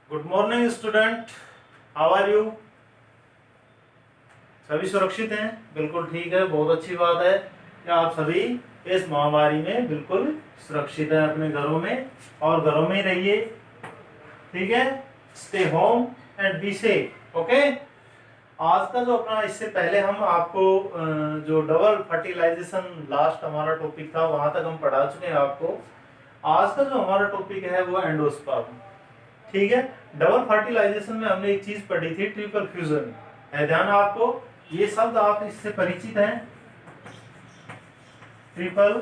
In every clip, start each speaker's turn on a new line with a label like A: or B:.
A: Good morning student, how are you. सभी सुरक्षित हैं? बिल्कुल ठीक है, बहुत अच्छी बात है कि आप सभी इस महामारी में बिल्कुल सुरक्षित हैं अपने घरों में, और घरों में ही रहिए। ठीक है, stay home and be safe. Okay, आज का जो अपना, इससे पहले हम आपको जो डबल फर्टिलाइजेशन लास्ट हमारा टॉपिक था वहां तक हम पढ़ा चुके हैं आपको। आज का जो हमारा टॉपिक है वो एंडोस्पर्म। ठीक है, डबल फर्टिलाइजेशन में हमने एक चीज पढ़ी थी, ट्रिपल फ्यूजन। है ध्यान आपको, ये शब्द आप इससे परिचित हैं, ट्रिपल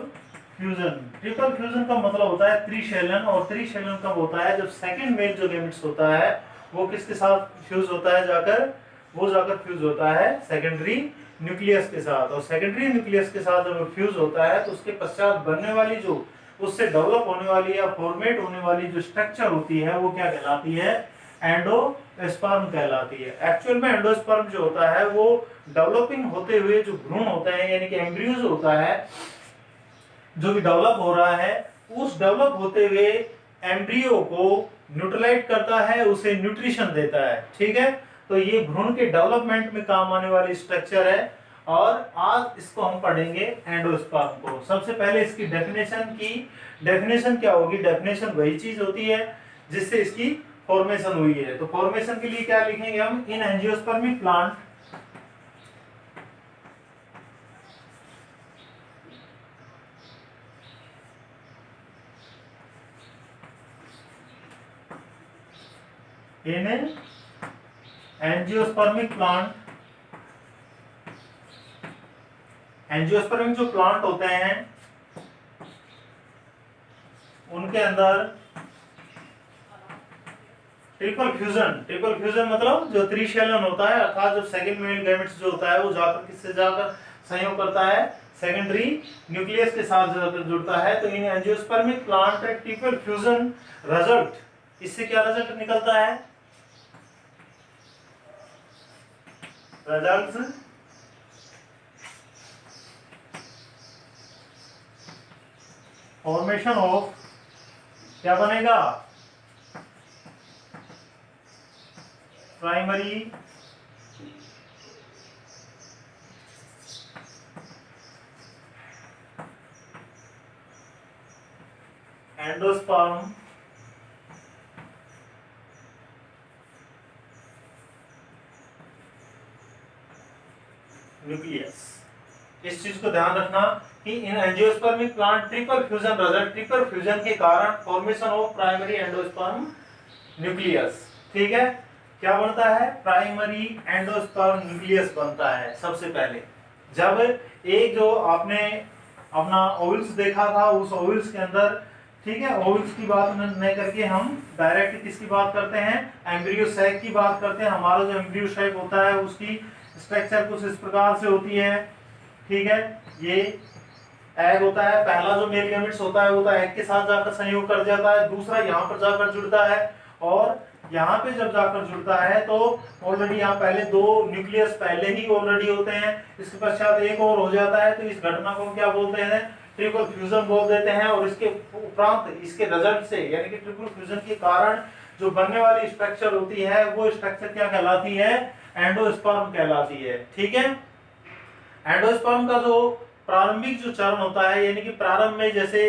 A: फ्यूजन। ट्रिपल फ्यूजन का मतलब होता है त्रिशैलन, और त्रिशैलन कब होता है? जब सेकंड मेल जो गैमेट्स होता है वो किसके साथ फ्यूज होता है? जाकर फ्यूज होता है सेकेंडरी न्यूक्लियस के साथ, और सेकेंडरी न्यूक्लियस के साथ जब फ्यूज होता है तो उसके पश्चात बनने वाली जो उससे डेवलप होने वाली या फॉर्मेट होने वाली जो स्ट्रक्चर होती है वो क्या कहलाती है? एंडोस्पर्म कहलाती है। एक्चुअल में एंडोस्पर्म जो होता है वो डेवलपिंग होते हुए जो भ्रूण होता है, यानी कि एम्ब्रियोज होता है जो भी डेवलप हो रहा है, उस डेवलप होते हुए एम्ब्रियो को न्यूट्रलाइज करता है, उसे न्यूट्रिशन देता है। ठीक है, तो ये भ्रूण के डेवलपमेंट में काम आने वाली स्ट्रक्चर है, और आज इसको हम पढ़ेंगे एंडोस्पर्म को। सबसे पहले इसकी डेफिनेशन क्या होगी? डेफिनेशन वही चीज होती है जिससे इसकी फॉर्मेशन हुई है। तो फॉर्मेशन के लिए क्या लिखेंगे हम? In angiospermic plant in angiospermic plant, angiospermic जो प्लांट होते हैं उनके अंदर ट्रिपल फ्यूजन मतलब जो त्रिशैलन होता है, अर्थात जो सेकंड मेल गैमेट्स जो होता है वो जाकर किससे जाकर संयोग करता है? सेकेंडरी न्यूक्लियस के साथ जाकर जुड़ता है। तो in angiospermic plant triple fusion result, इससे क्या रिजल्ट निकलता है? रिजल्ट फॉर्मेशन ऑफ, क्या बनेगा? Primary endosperm nucleus. इस चीज को ध्यान रखना कि in angiospermic plant triple fusion result, triple fusion के कारण formation of primary endosperm nucleus. ठीक है, क्या बनता है? प्राइमरी एंडोस्पर्म न्यूक्लियस बनता है सबसे पहले। जब एक जो आपने अपना ओवल्स देखा था, उस ओवल्स के अंदर, ठीक है, ओवल्स की बात नहीं करके हम डायरेक्ट किसकी बात करते हैं? एम्ब्रियो सैक की बात करते हैं। हमारा जो एम्ब्रियो सैक होता है उसकी स्ट्रक्चर कुछ इस प्रकार से होती है। ठीक है, ये एग होता है, पहला जो मेल गैमेट्स होता है वो तो एग के साथ जाकर संयोग कर जाता है, दूसरा यहाँ पर जाकर जुड़ता है, और यहाँ पे जब जाकर जुड़ता है तो ऑलरेडी यहाँ पहले दो न्यूक्लियस पहले ही ऑलरेडी होते हैं, इसके पश्चात एक और हो जाता है। तो इस घटना को क्या बोलते हैं? ट्रिपल फ्यूजन बोल देते हैं। और इसके उपरांत इसके रिजल्ट से, यानी कि ट्रिपल फ्यूजन के कारण जो बनने वाली स्ट्रक्चर होती है वो स्ट्रक्चर क्या कहलाती है? एंडोस्पर्म कहलाती है। ठीक है, एंडोस्पर्म का जो प्रारंभिक जो चरण होता है, यानी कि प्रारंभ में जैसे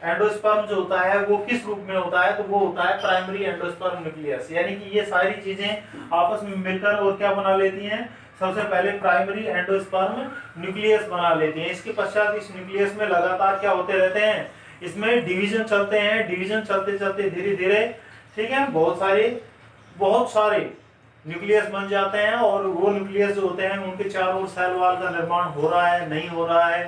A: एंडोस्पर्म जो होता है वो किस रूप में होता है? तो वो होता है प्राइमरी एंडोस्पर्म न्यूक्लियस। यानी कि ये सारी चीजें आपस में मिलकर और क्या बना लेती हैं? सबसे पहले प्राइमरी एंडोस्पर्म न्यूक्लियस बना लेती हैं। इसके पश्चात इस न्यूक्लियस में लगातार क्या होते रहते हैं? इसमें डिवीजन चलते हैं, डिवीजन चलते चलते धीरे धीरे, ठीक है, बहुत सारे न्यूक्लियस बन जाते हैं, और वो न्यूक्लियस जो होते हैं उनके चारों ओर सेल वॉल का निर्माण हो रहा है, नहीं हो रहा है,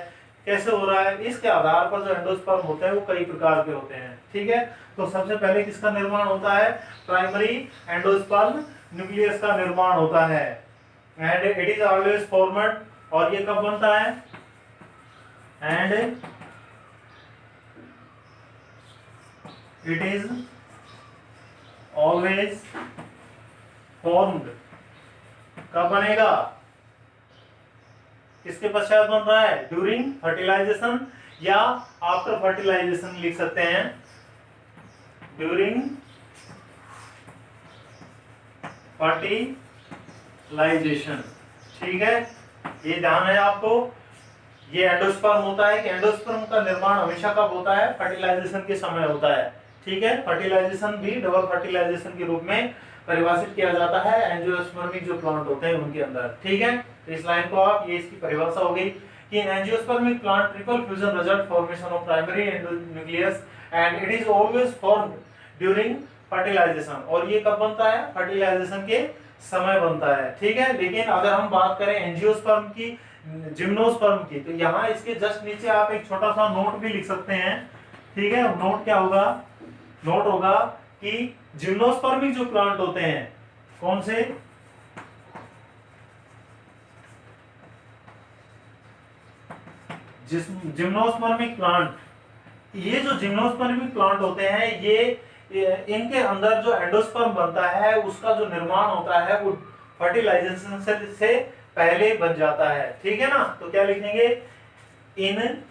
A: कैसे हो रहा है, इसके आधार पर जो एंडोस्पर्म होते हैं वो कई प्रकार के होते हैं। ठीक है, तो सबसे पहले किसका निर्माण होता है? प्राइमरी एंडोस्पर्म न्यूक्लियस का निर्माण होता है, and it is always formed. और ये कब बनता है? And it is always formed. कब बनेगा? किसके पश्चात बन रहा है? ड्यूरिंग फर्टिलाइजेशन या आफ्टर फर्टिलाइजेशन लिख सकते हैं। During fertilization. ठीक है, ये ध्यान है आपको। ये एंडोस्पर्म होता है कि एंडोस्पर्म का निर्माण हमेशा कब होता है? फर्टिलाइजेशन के समय होता है। ठीक है, फर्टिलाइजेशन भी डबल फर्टिलाइजेशन के रूप में परिभाषित किया जाता है एंजियोस्पर्मिक जो प्लांट होते हैं उनके अंदर। ठीक है, तो इस लाइन को आप, ये इसकी परिभाषा हो गई कि in angiospermic plant triple fusion result formation of primary nucleus and it is always formed during fertilization. और ये कब बनता है? फर्टिलाइजेशन के समय बनता है। ठीक है, लेकिन अगर हम बात करें एंजियोस्पर्म की, जिम्नोस्पर्म की, तो यहाँ इसके जस्ट नीचे आप एक छोटा सा नोट भी लिख सकते हैं। ठीक है, नोट क्या होगा? नोट होगा कि जिम्नोस्पर्मिक जो प्लांट होते हैं, कौन से? जिम्नोस्पर्मिक प्लांट, ये जो जिम्नोस्पर्मिक प्लांट होते हैं, ये इनके अंदर जो एंडोस्पर्म बनता है उसका जो निर्माण होता है वो फर्टिलाइजेशन से पहले बन जाता है। ठीक है ना, तो क्या लिखेंगे? In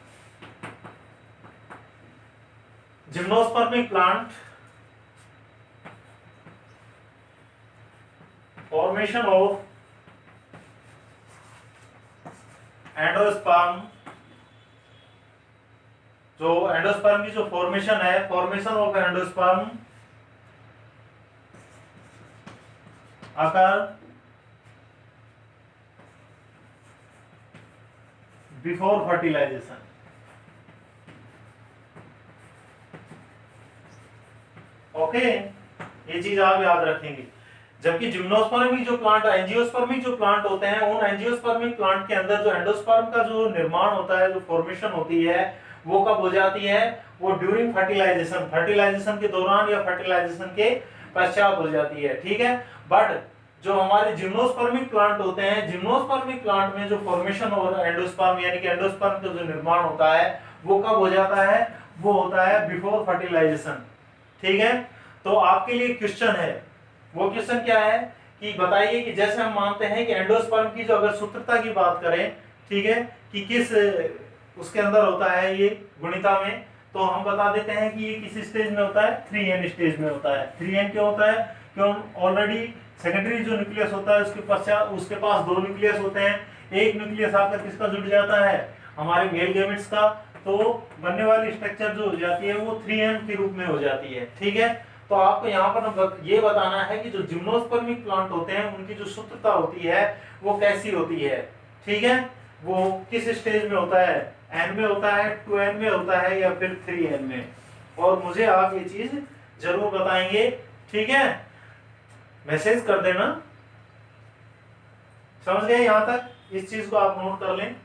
A: gymnospermic plant formation of endosperm, जो एंडोस्पर्म की जो फॉर्मेशन है, formation of endosperm occur before fertilization. Okay, ये चीज आप याद रखेंगे। जबकि जिम्नोस्पर्मिक जो प्लांट, एंजियोस्पर्मिक जो प्लांट होते हैं, उन एंजियोस्पर्मिक प्लांट के अंदर जो एंडोस्पर्म का जो निर्माण होता है, जो फॉर्मेशन होती है, वो कब हो जाती है? वो ड्यूरिंग फर्टिलाइजेशन, फर्टिलाइजेशन के दौरान या फर्टिलाइजेशन के पश्चात हो जाती है। ठीक है, बट जो हमारे जिम्नोस्पर्मिक प्लांट होते हैं, जिम्नोस्पर्मिक प्लांट में जो फॉर्मेशन और एंडोस्पर्म यानी कि एंडोस्पर्म का जो निर्माण होता है वो कब हो जाता है? वो होता है बिफोर फर्टिलाइजेशन। ठीक है, तो आपके लिए क्वेश्चन है, वो क्वेश्चन क्या है कि बताइए कि जैसे हम मानते हैं कि एंडोस्पर्म की जो अगर सूत्रता की बात करें, ठीक है, कि किस उसके अंदर होता है ये गुणिता में, तो हम बता देते हैं कि ये किस स्टेज में होता है? 3n स्टेज में होता है। 3n क्यों होता है? क्यों? ऑलरेडी सेकेंडरी जो न्यूक्लियस होता है उसके पश्चात उसके पास दो न्यूक्लियस होते हैं, एक न्यूक्लियस आकर किसका जुड़ जाता है? हमारे मेल गैमेट्स का, तो बनने वाली स्ट्रक्चर जो हो जाती है वो 3n के रूप में हो जाती है। ठीक है, तो आपको यहाँ पर ये बताना है कि जो जिम्नोस्पर्मिक प्लांट होते हैं उनकी जो सूत्रता होती है वो कैसी होती है। ठीक है, वो किस स्टेज में होता है? n में होता है, 2n में होता है, या फिर 3n में? और मुझे आप ये चीज जरूर बताएंगे। ठीक है, मैसेज कर देना। समझ गए यहां तक? इस चीज को आप नोट कर लें।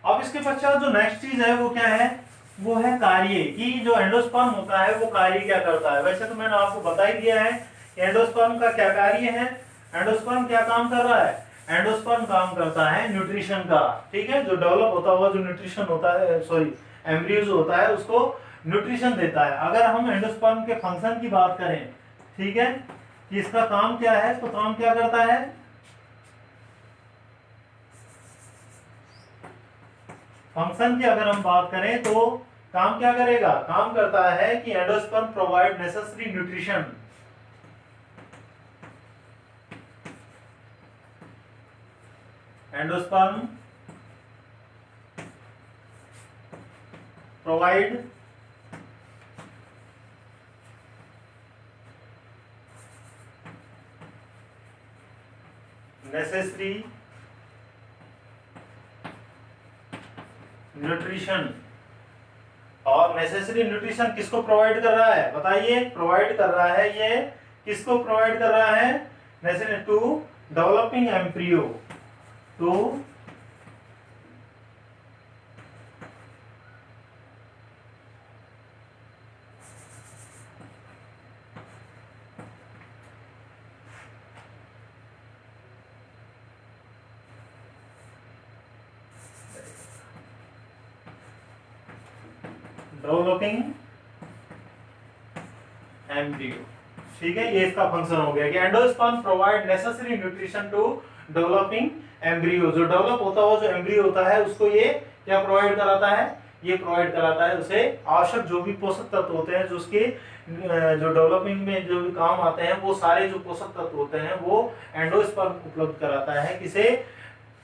A: अब इसके पश्चात जो नेक्स्ट चीज है वो क्या है? वो है कार्य, कि जो एंडोस्पर्म होता है वो कार्य क्या करता है। वैसे तो मैंने आपको बता ही दिया है कि एंडोस्पर्म का क्या कार्य है। एंडोस्पर्म क्या काम कर रहा है? एंडोस्पर्म काम करता है न्यूट्रिशन का। ठीक है, जो डेवलप होता हुआ जो न्यूट्रिशन होता है, सॉरी एम्ब्रियो जो होता है उसको न्यूट्रिशन देता है। अगर हम एंडोस्पर्म के फंक्शन की बात करें, ठीक है, कि इसका काम क्या है, तो काम क्या करता है? फंक्शन की अगर हम बात करें तो काम क्या करेगा? काम करता है कि endosperm provide necessary nutrition, endosperm provide necessary nutrition. और नेसेसरी न्यूट्रिशन किसको प्रोवाइड कर रहा है? बताइए, प्रोवाइड कर रहा है ये किसको प्रोवाइड कर रहा है? Necessary to developing embryo, to developing embryo. ठीक है, ये इसका फंक्शन हो गया कि endosperm provide necessary nutrition to developing embryo, जो डेवलप होता हुआ जो एम्ब्रियो होता है उसको ये क्या प्रोवाइड कराता है, ये प्रोवाइड कराता है उसे आवश्यक जो भी पोषक तत्व होते हैं, जो उसके जो डेवलपिंग में जो भी काम आते हैं, वो सारे जो पोषक तत्व होते हैं वो एंडोस्पर्म उपलब्ध कराता है किसे,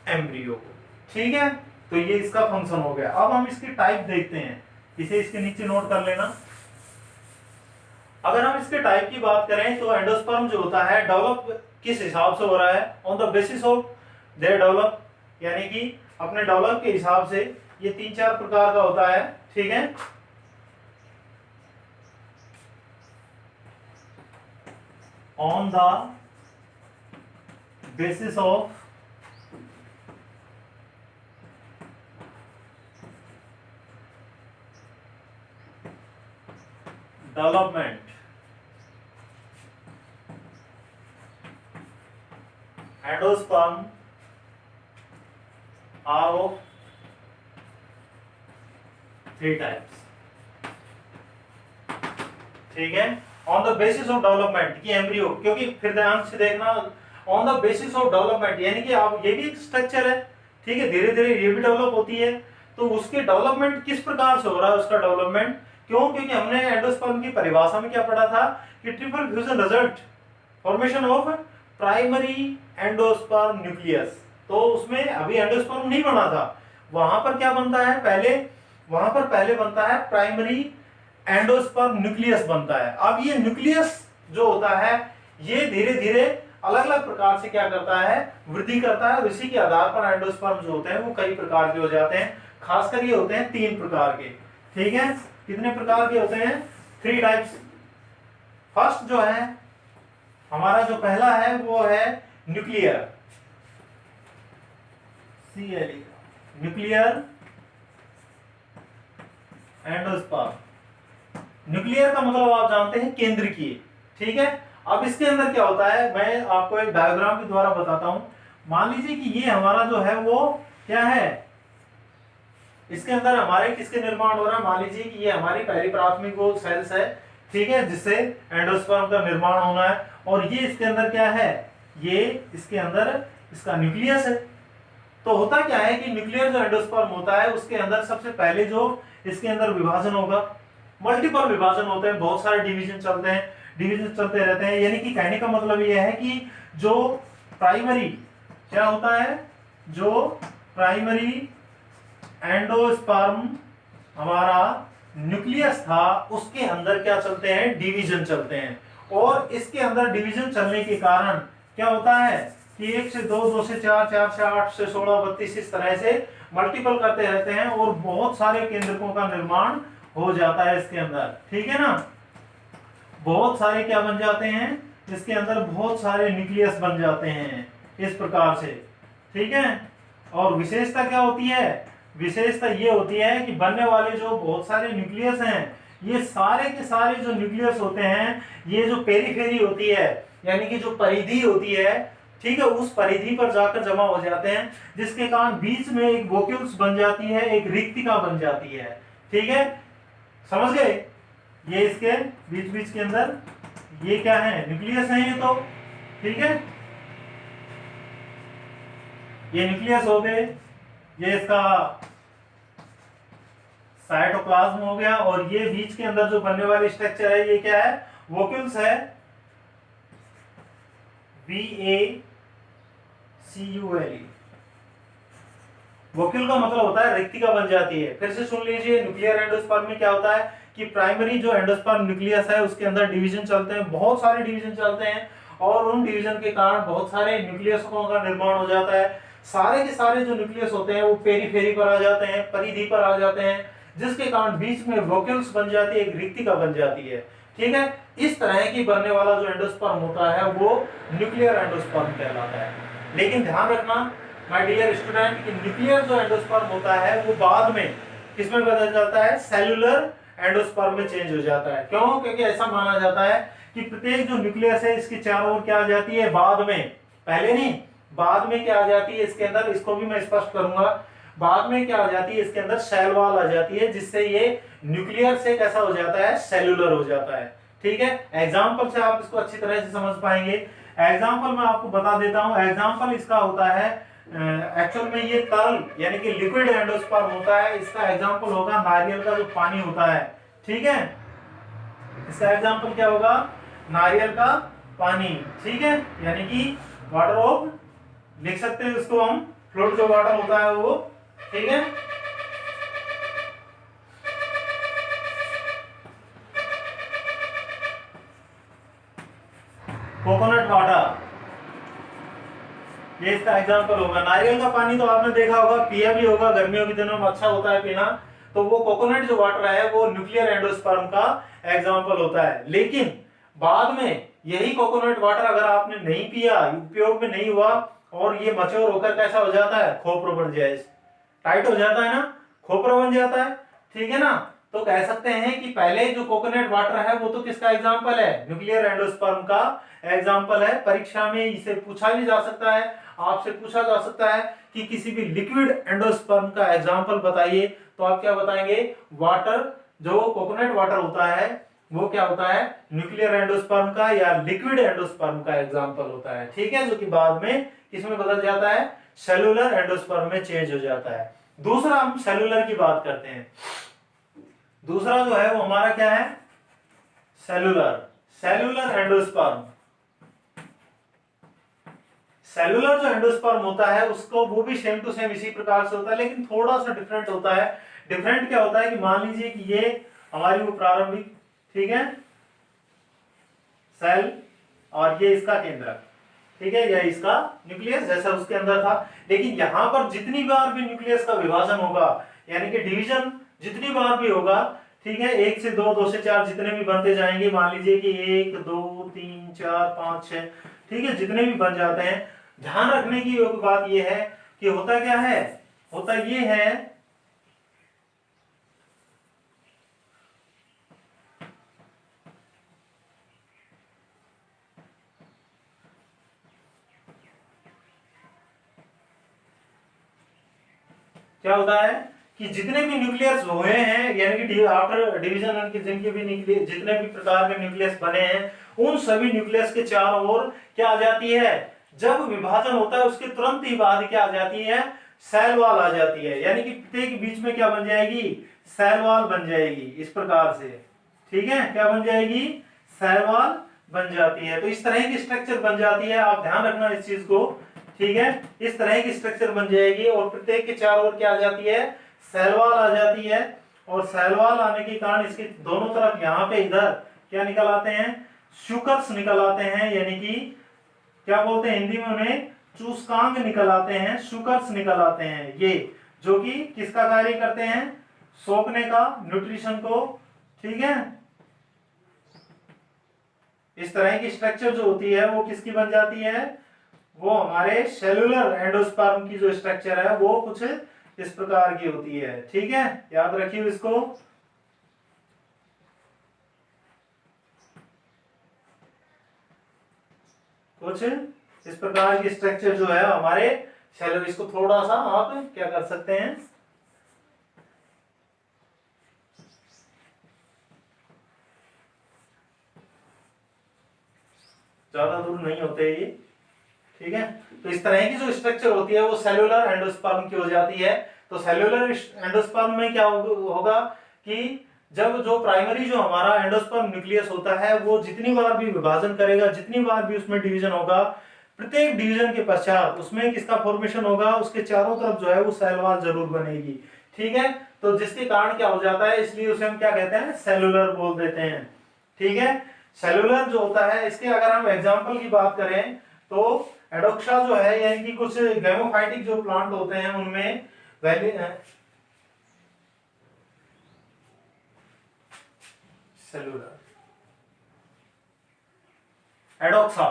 A: एम्ब्रियो को। ठीक है, तो ये इसका फंक्शन हो गया। अब हम इसकी टाइप देखते हैं, इसे इसके नीचे नोट कर लेना। अगर हम इसके टाइप की बात करें तो एंडोस्पर्म जो होता है डेवलप किस हिसाब से हो रहा है, on the basis of their develop, यानी कि अपने डेवलप के हिसाब से ये 3-4 प्रकार का होता है। ठीक है, on the basis of development endosperm are of 3 types. ठीक है, on the basis of development की एम्ब्रियो, क्योंकि फिर ध्यान से देखना, on the basis of development यानी कि आप ये भी एक स्ट्रक्चर है। ठीक है, धीरे धीरे ये भी डेवलप होती है, तो उसके डेवलपमेंट किस प्रकार से हो रहा है उसका डेवलपमेंट, क्यों, क्योंकि हमने एंडोस्पर्म की परिभाषा में क्या पढ़ा था कि triple fusion result formation of primary endosperm nucleus. तो उसमें अभी एंडोस्पर्म नहीं बना था, वहां पर क्या बनता है पहले, वहां पर पहले बनता है प्राइमरी एंडोस्पर्म न्यूक्लियस बनता है। अब ये न्यूक्लियस जो होता है ये धीरे धीरे अलग अलग प्रकार से क्या करता है, वृद्धि करता है, और इसी के आधार पर एंडोस्पर्म जो होते हैं वो कई प्रकार के हो जाते हैं। खासकर ये होते हैं 3 प्रकार के। ठीक है, कितने प्रकार के होते हैं, 3 टाइप्स। फर्स्ट जो है हमारा जो पहला है वो है nuclear, CLE, nuclear endosperm. Nuclear का मतलब आप जानते हैं केंद्रीय। ठीक है, अब इसके अंदर क्या होता है, मैं आपको एक डायग्राम के द्वारा बताता हूं। मान लीजिए कि ये हमारा जो है वो क्या है, इसके अंदर हमारे किसके निर्माण हो रहा है, मान लीजिए कि ये हमारी पहली प्राथमिक वो सेल्स है। ठीक है, जिससे एंडोस्पर्म का निर्माण होना है, और ये इसके अंदर क्या है, ये इसके अंदर इसका न्यूक्लियस है। तो होता क्या है कि न्यूक्लियर जो एंडोस्पर्म होता है उसके अंदर सबसे पहले जो इसके अंदर विभाजन होगा, मल्टीपल विभाजन होते हैं, बहुत सारे डिवीजन चलते हैं, डिवीजन चलते रहते हैं। यानी कि कहने का मतलब यह है कि जो प्राइमरी क्या होता है, जो प्राइमरी एंडोस्पर्म हमारा न्यूक्लियस था उसके अंदर क्या चलते हैं, डिवीजन चलते हैं। और इसके अंदर डिवीजन चलने के कारण क्या होता है कि 1 से 2, 2 से 4, 4 से 8 से 16, 32 इस तरह से मल्टीपल करते रहते हैं, और बहुत सारे केंद्रकों का निर्माण हो जाता है इसके अंदर। ठीक है ना, बहुत सारे क्या बन जाते हैं इसके अंदर, बहुत सारे न्यूक्लियस बन जाते हैं इस प्रकार से। ठीक है, और विशेषता क्या होती है, विशेषता ये होती है कि बनने वाले जो बहुत सारे न्यूक्लियस हैं, ये सारे के सारे जो न्यूक्लियस होते हैं, ये जो पेरीफेरी होती है यानी कि जो परिधि होती है, ठीक है, उस परिधि पर जाकर जमा हो जाते हैं, जिसके कारण बीच में एक वोक्यूल्स बन जाती है, एक रिक्तिका बन जाती है। ठीक है, समझ गए, ये इसके बीच बीच के अंदर ये क्या है, न्यूक्लियस है ये तो। ठीक है, ये न्यूक्लियस हो गए, ये इसका साइटोप्लाज्म हो गया, और ये बीच के अंदर जो बनने वाली स्ट्रक्चर है ये क्या है, वोक्यूल्स है, VACULE। वोक्यूल का मतलब होता है रिक्तिका बन जाती है। फिर से सुन लीजिए, न्यूक्लियर एंडोस्पर्म में क्या होता है कि प्राइमरी जो एंडोस्पर्म न्यूक्लियस है उसके अंदर डिवीजन चलते हैं, बहुत सारे डिवीजन चलते हैं, और उन डिवीजन के कारण बहुत सारे न्यूक्लियसों का निर्माण हो जाता है। सारे के सारे जो न्यूक्लियस होते हैं वो पेरीफेरी पर आ जाते हैं, परिधि पर आ जाते हैं, जिसके कारण बीच में वोक्यूल्स बन जाती है, एक रिक्तिका बन जाती है। ठीक है, इस तरह की बनने वाला जो एंडोस्पर्म होता है वो न्यूक्लियर एंडोस्पर्म कहलाता है। लेकिन ध्यान रखना माय डियर स्टूडेंट कि न्यूक्लियर जो एंडोस्पर्म होता है वो बाद में किसमें बदल जाता है, सेलुलर एंडोस्पर्म में चेंज हो जाता है। क्यों, क्योंकि ऐसा माना जाता है कि प्रत्येक जो न्यूक्लियस है इसके चारों ओर क्या आ जाती है, बाद में, पहले नहीं, बाद में क्या आ जाती है इसके अंदर, इसको भी मैं स्पष्ट करूंगा, बाद में क्या आ जाती है इसके अंदर, सेल वॉल आ जाती है, जिससे ये न्यूक्लियर से कैसा हो जाता है, सेलुलर हो जाता है। ठीक है, एग्जांपल से आप इसको अच्छी तरह से समझ पाएंगे। एग्जाम्पल मैं आपको बता देता हूं, एग्जाम्पल इसका होता है एक्चुअल में ये तरल यानी कि लिक्विड एंडोस्पर्म होता है। इसका एग्जाम्पल होगा नारियल का जो पानी होता है, ठीक है, इसका एग्जाम्पल क्या होगा, नारियल का पानी, ठीक है, यानी कि वाटर ऑफ, लिख सकते हैं इसको हम, फ्लोट जो वाटर होता है वो, ठीक है। कोकोनट वाटर, ये इसका एग्जाम्पल होगा। नारियल का पानी तो आपने देखा होगा, पिया भी होगा, गर्मियों के दिनों में अच्छा होता है पीना। तो वो कोकोनट जो वाटर है वो न्यूक्लियर एंडोस्पर्म का एग्जाम्पल होता है। लेकिन बाद में यही कोकोनट वाटर अगर आपने नहीं पिया, उपयोग में नहीं हुआ, और ये मच्योर होकर कैसा हो जाता है, खोपरा बन जाए, टाइट हो जाता है ना, खोपरा बन जाता है, ठीक है ना। तो कह सकते हैं कि पहले जो कोकोनट वाटर है वो तो किसका एग्जाम्पल है, न्यूक्लियर एंडोस्पर्म का एग्जाम्पल है। परीक्षा में इसे पूछा भी जा सकता है, आपसे पूछा जा सकता है कि किसी भी लिक्विड एंडोस्पर्म का एग्जाम्पल बताइए, तो आप क्या बताएंगे, वाटर, जो कोकोनट वाटर होता है वो क्या होता है, न्यूक्लियर एंडोस्पर्म का या लिक्विड एंडोस्पर्म का एग्जाम्पल होता है, ठीक है, जो कि बाद में किसमें बदल जाता है, सेलुलर एंडोस्पर्म में चेंज हो जाता है। दूसरा हम सेलुलर की बात करते हैं। दूसरा जो है वो हमारा क्या है, सेलुलर एंडोस्पर्म। सेलुलर जो एंडोस्पर्म होता है उसको, वो भी सेम टू सेम इसी प्रकार से होता है, लेकिन थोड़ा सा डिफरेंट होता है। डिफरेंट क्या होता है कि मान लीजिए कि ये हमारी वो प्रारंभिक, ठीक है, सेल, और ये इसका केंद्रक, ठीक है, यह इसका न्यूक्लियस जैसा उसके अंदर था। लेकिन यहां पर जितनी बार भी न्यूक्लियस का विभाजन होगा, यानी कि डिवीजन जितनी बार भी होगा, ठीक है, 1 से 2, 2 से 4 जितने भी बनते जाएंगे, मान लीजिए कि 1 2 3 4 5 6, ठीक है, जितने भी बन जाते हैं, ध्यान रखने की योग्य बात यह है कि होता क्या है, होता ये है क्या होता है कि जितने भी न्यूक्लियस हुए हैं, यानी कि आफ्टर डिवीजन के जिनके भी न्यूक्लियस, जितने भी प्रकार के न्यूक्लियस बने हैं, उन सभी न्यूक्लियस के चारों ओर क्या आ जाती है, जब विभाजन होता है उसके तुरंत ही बाद क्या आ जाती है, सेल वॉल आ जाती है। यानी कि प्रत्येक बीच में क्या बन जाएगी, सेल वॉल बन जाएगी, इस प्रकार से, ठीक है, क्या बन जाएगी, सेल वॉल बन जाती है। तो इस तरह की स्ट्रक्चर बन जाती है, आप ध्यान रखना इस चीज को, ठीक है, इस तरह की स्ट्रक्चर बन जाएगी, और प्रत्येक के चारों ओर क्या आ जाती है, सेल वॉल आ जाती है। और सेल वॉल आने के कारण इसके दोनों तरफ यहाँ पे इधर क्या निकल आते हैं, शुकर्स निकल आते हैं, यानी कि क्या बोलते हैं हिंदी में उन्हें, चूसकांग निकल आते हैं, शुकर्स निकल आते हैं, ये जो कि किसका कार्य करते हैं, सोखने का, न्यूट्रिशन को, ठीक है। इस तरह की स्ट्रक्चर जो होती है वो किसकी बन जाती है, वो हमारे सेलुलर एंडोस्पर्म की जो स्ट्रक्चर है वो कुछ इस प्रकार की होती है, ठीक है, याद रखिए इसको। कुछ इस प्रकार की स्ट्रक्चर जो है हमारे सेलुलर, इसको थोड़ा सा आप क्या कर सकते हैं, ज्यादा दूर नहीं होते ये, ठीक है। तो इस तरह की जो स्ट्रक्चर होती है वो सेलुलर एंडोस्पर्म की हो जाती है। तो सेलुलर एंडोस्पर्म में क्या होगा कि जब जो प्राइमरी जो हमारा एंडोस्पर्म न्यूक्लियस होता है वो जितनी बार भी विभाजन करेगा, जितनी बार भी उसमें डिवीजन होगा, प्रत्येक डिवीजन के पश्चात उसमें किसका फॉर्मेशन होगा, उसके चारों तरफ जो है वो सेल वॉल जरूर बनेगी, ठीक है। तो जिसके कारण क्या हो जाता है, इसलिए उसे हम क्या कहते हैं, सेलुलर बोल देते हैं, ठीक है। सेलुलर जो होता है, इसके अगर हम एग्जाम्पल की बात करें तो एडोक्सा जो है, यानी कि कुछ गैमोफाइटिक जो प्लांट होते हैं उनमें वैली सेलुलर एडोक्सा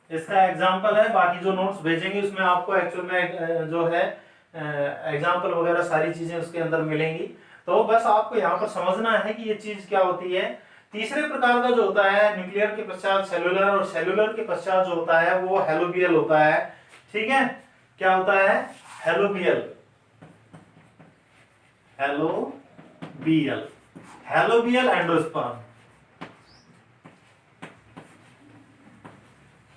A: इसका एग्जाम्पल है। बाकी जो नोट्स भेजेंगे उसमें आपको एक्चुअल में जो है एग्जाम्पल वगैरह सारी चीजें उसके अंदर मिलेंगी। तो बस आपको यहाँ पर समझना है कि ये चीज क्या होती है। तीसरे प्रकार का जो होता है न्यूक्लियर के पश्चात सेलुलर, और सेलुलर के पश्चात जो होता है वो हेलोबियल होता है, ठीक है। क्या होता है, हेलोबियल, हेलोबियल एंडोस्पर्म।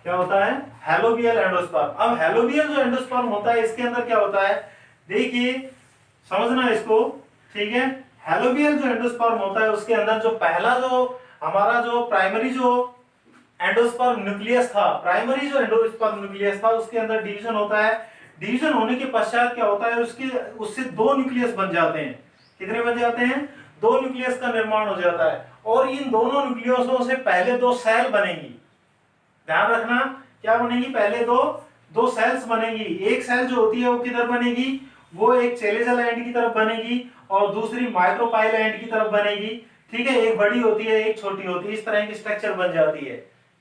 A: क्या होता है, हेलोबियल एंडोस्पर्म। अब हेलोबियल जो एंडोस्पर्म होता है इसके अंदर क्या होता है, देखिए समझना इसको, ठीक है। हेलोबियल जो एंडोस्पर्म होता है उसके अंदर जो पहला जो हमारा जो प्राइमरी जो एंडोस्पर्म न्यूक्लियस था, प्राइमरी जो एंडोस्पर्म न्यूक्लियस था उसके अंदर डिवीजन होता है। डिवीजन होने के पश्चात क्या होता है, उसके उससे दो न्यूक्लियस बन जाते हैं। कितने बन जाते हैं, दो न्यूक्लियस का निर्माण हो जाता है। और इन दोनों न्यूक्लियसों से पहले दो सेल बनेंगी, ध्यान रखना क्या बनेगी, पहले दो दो सेल्स बनेगी। एक सेल जो होती है वो किधर बनेगी, वो एक चेलेजल एंड की तरफ बनेगी और दूसरी माइक्रोपाइल एंड की तरफ बनेगी, ठीक है। एक बड़ी होती है एक छोटी होती है, इस तरह की स्ट्रक्चर बन जाती है,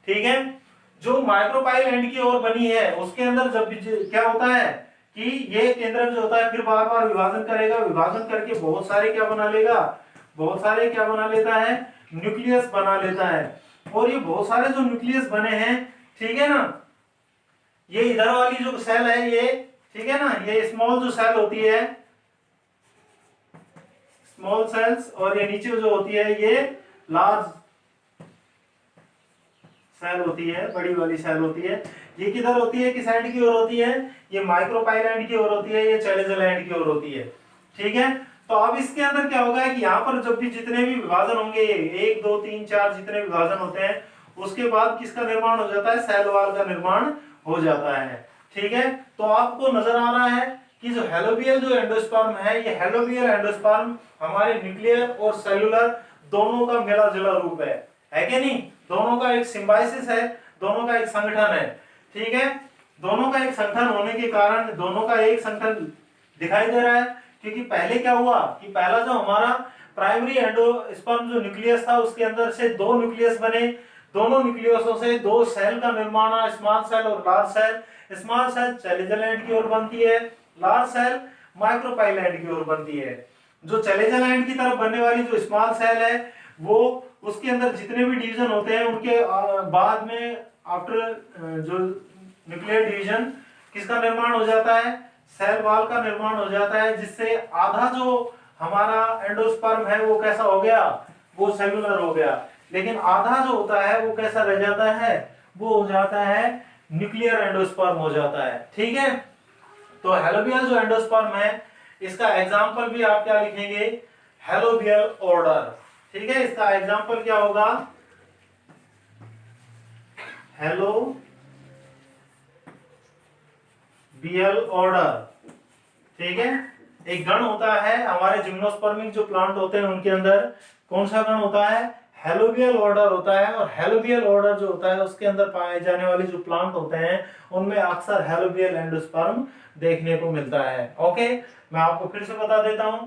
A: ठीक है। जो माइक्रोपाइल एंड की ओर बनी है उसके अंदर जब क्या होता है कि ये केंद्रक जो होता है फिर बार बार विभाजन करेगा, विभाजन करके बहुत सारे क्या बना लेगा, बहुत सारे क्या बना लेता है, न्यूक्लियस बना लेता है। और ये बहुत सारे जो न्यूक्लियस बने हैं, ठीक है ना, ये इधर वाली जो सेल है ये, ठीक है ना, ये स्मॉल जो सेल होती है, स्मॉल सेल्स, और ये नीचे जो होती है ये लार्ज सेल होती है, बड़ी वाली सेल होती है। ये किधर होती है, किस एंड की ओर होती है, ये माइक्रोपाइल एंड की ओर होती है, ये चेलेजल एंड की ओर होती है, ठीक है। तो अब इसके अंदर क्या होगा कि यहाँ पर जब भी जितने भी विभाजन होंगे, 1 2 3 4 जितने विभाजन होते हैं, उसके बाद किसका निर्माण हो जाता है, सेल वॉल का निर्माण हो जाता है, ठीक है। तो आपको नजर आ रहा है कि जो हेलोबियल जो एंडोस्पर्म है, ये हेलोबियल एंडोस्पर्म हमारे न्यूक्लियर और सेलुलर दोनों का मिला जुला रूप है कि नहीं, दोनों का एक सिम्बाइसिस है, दोनों का एक संगठन है, ठीक है। दोनों का एक संगठन होने के कारण दोनों का एक संगठन दिखाई दे रहा है, क्योंकि पहले क्या हुआ कि पहला जो हमारा प्राइमरी एंडोस्पर्म जो न्यूक्लियस था उसके अंदर से दो न्यूक्लियस बने, दोनों न्यूक्लियसों से दो सेल का निर्माण, स्मॉल सेल और large cell. Small cell chalazal end की ओर बनती है, लार्ज सेल माइक्रोपाइल एंड की ओर बनती है। जो चेलेजल एंड की तरफ बनने वाली जो स्मॉल सेल है वो उसके अंदर जितने भी डिवीजन होते हैं उनके बाद में आफ्टर जो न्यूक्लियर डिवीजन किसका निर्माण हो जाता है, सेल वॉल का निर्माण हो जाता है, जिससे आधा जो हमारा एंडोस्पर्म है वो कैसा हो गया, वो सेलुलर हो गया। लेकिन आधा जो होता है वो कैसा रह जाता है, वो हो जाता है न्यूक्लियर एंडोस्पर्म हो जाता है, ठीक है। तो हेलोबियल जो एंडोस्पर्म है इसका एग्जांपल भी आप क्या लिखेंगे, हेलोबियल ऑर्डर, ठीक है। इसका एग्जांपल क्या होगा, हेलोबियल ऑर्डर, ठीक है। एक गण होता है हमारे जिम्नोस्पर्मिक जो प्लांट होते हैं उनके अंदर कौन सा गण होता है, हेलोबियल ऑर्डर होता है। और हेलोबियल ऑर्डर जो होता है उसके अंदर पाए जाने वाले जो प्लांट होते हैं उनमें अक्सर हेलोबियल एंडोस्पर्म देखने को मिलता है। ओके, मैं आपको फिर से बता देता हूं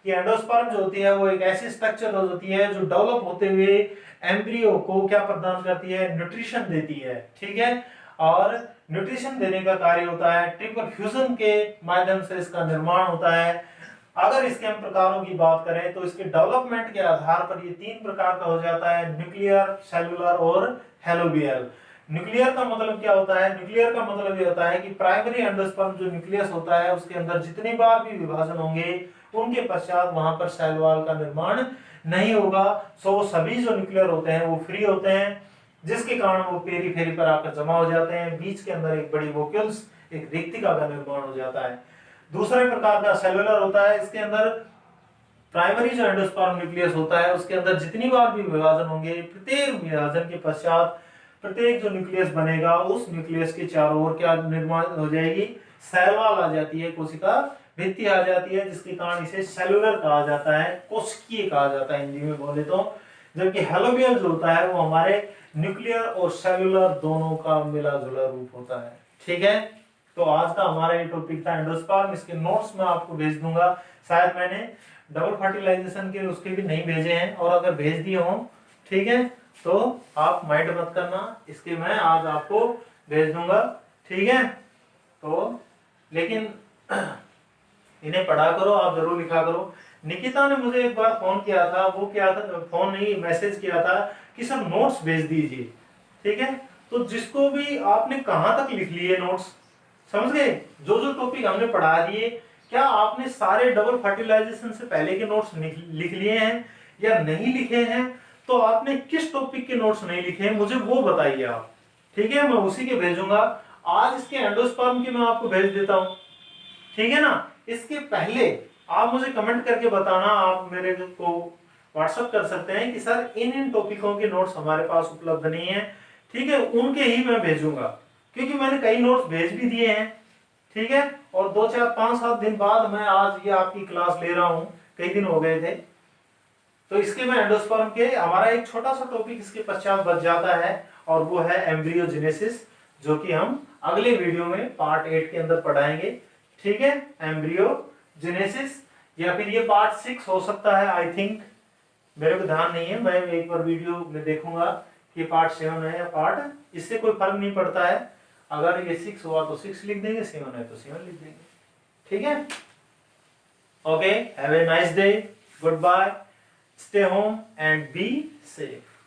A: कि एंडोस्पर्म जो होती है वो एक ऐसी स्ट्रक्चर होती है जो डेवलप होते हुए एम्ब्रियो को क्या प्रदान करती है, न्यूट्रिशन देती है, ठीक है। और न्यूट्रिशन देने का कार्य होता है, ट्रिपल फ्यूजन के माध्यम से इसका निर्माण होता है। अगर इसके हम प्रकारों की बात करें तो इसके डेवलपमेंट के आधार पर ये 3 प्रकार का हो जाता है, न्यूक्लियर, सेलुलर और हेलोबियल। न्यूक्लियर का मतलब क्या होता है, न्यूक्लियर का मतलब ये होता है कि प्राइमरी एंडोस्पर्म जो न्यूक्लियस होता है उसके अंदर जितनी बार भी विभाजन होंगे उनके पश्चात वहां पर सेल वॉल का निर्माण नहीं होगा। सो सभी जो न्यूक्लियर होते हैं वो फ्री होते हैं, जिसके कारण वो पेरीफेरी पर आकर जमा हो जाते हैं, बीच के अंदर एक बड़ी वोक्यूल्स, एक रिक्तिका का निर्माण हो जाता है। दूसरे प्रकार का सेलुलर होता है, इसके अंदर प्राइमरी जो एंडोस्पर्म न्यूक्लियस होता है उसके अंदर जितनी बार भी विभाजन होंगे, प्रत्येक विभाजन के पश्चात प्रत्येक जो न्यूक्लियस बनेगा उस न्यूक्लियस के चारों ओर क्या निर्माण हो जाएगी, सेल वॉल आ जाती है, कोशिका भित्ति आ जाती है, जिसके कारण इसे सेलुलर कहा जाता है, कोशिकीय कहा जाता है हिंदी में बोले तो। जबकि हेलोबियल जो होता है वो हमारे न्यूक्लियर और सेलुलर दोनों का मिला जुला रूप होता है, ठीक है। तो आज का हमारा ये टॉपिक था एंडोस्पर्म। इसके नोट्स मैं आपको भेज दूंगा, शायद मैंने डबल फर्टिलाइजेशन के उसके भी नहीं भेजे हैं, और अगर भेज दिए हों ठीक है तो आप माइंड मत करना, इसके मैं आज आपको भेज दूंगा, ठीक है। तो लेकिन इन्हें पढ़ा करो, आप जरूर लिखा करो। निकिता ने मुझे एक बार फोन किया था, वो क्या था, फोन नहीं मैसेज किया था कि सर नोट्स भेज दीजिए, ठीक है। तो जिसको भी आपने कहां तक लिख लिए नोट्स, समझ गए, जो जो टॉपिक हमने पढ़ा दिए, क्या आपने सारे डबल फर्टिलाइजेशन से पहले के नोट्स लिख लिए हैं या नहीं लिखे हैं, तो आपने किस टॉपिक के नोट्स नहीं लिखे हैं मुझे वो बताइए आप, ठीक है, मैं उसी के भेजूंगा। आज इसके एंडोस्पर्म की मैं आपको भेज देता हूं, ठीक है ना। इसके पहले आप मुझे कमेंट करके बताना, आप मेरे को व्हाट्सएप कर सकते हैं कि सर इन टॉपिकों के नोट्स हमारे पास उपलब्ध नहीं है, ठीक है, उनके ही मैं भेजूंगा, क्योंकि मैंने कई नोट्स भेज भी दिए हैं, ठीक है। और 2 4 5 7 दिन बाद मैं आज ये आपकी क्लास ले रहा हूं, कई दिन हो गए थे, तो इसके में एंडोस्पर्म के हमारा एक छोटा सा टॉपिक इसके पश्चात बच जाता है, और वो है एम्ब्रियोजेनेसिस, जो कि हम अगले वीडियो में पार्ट 8 के अंदर पढ़ाएंगे, ठीक है। एम्ब्रियोजेनेसिस, या फिर ये पार्ट 6 हो सकता है, आई थिंक, मेरे को ध्यान नहीं है, मैं एक बार वीडियो में देखूंगा कि पार्ट 7 है या पार्ट, इससे कोई फर्क नहीं पड़ता है, अगर ये 6 हुआ तो 6 लिख देंगे, 7 है तो 7 लिख देंगे, ठीक है। Okay, have a nice day, goodbye, stay home and be safe.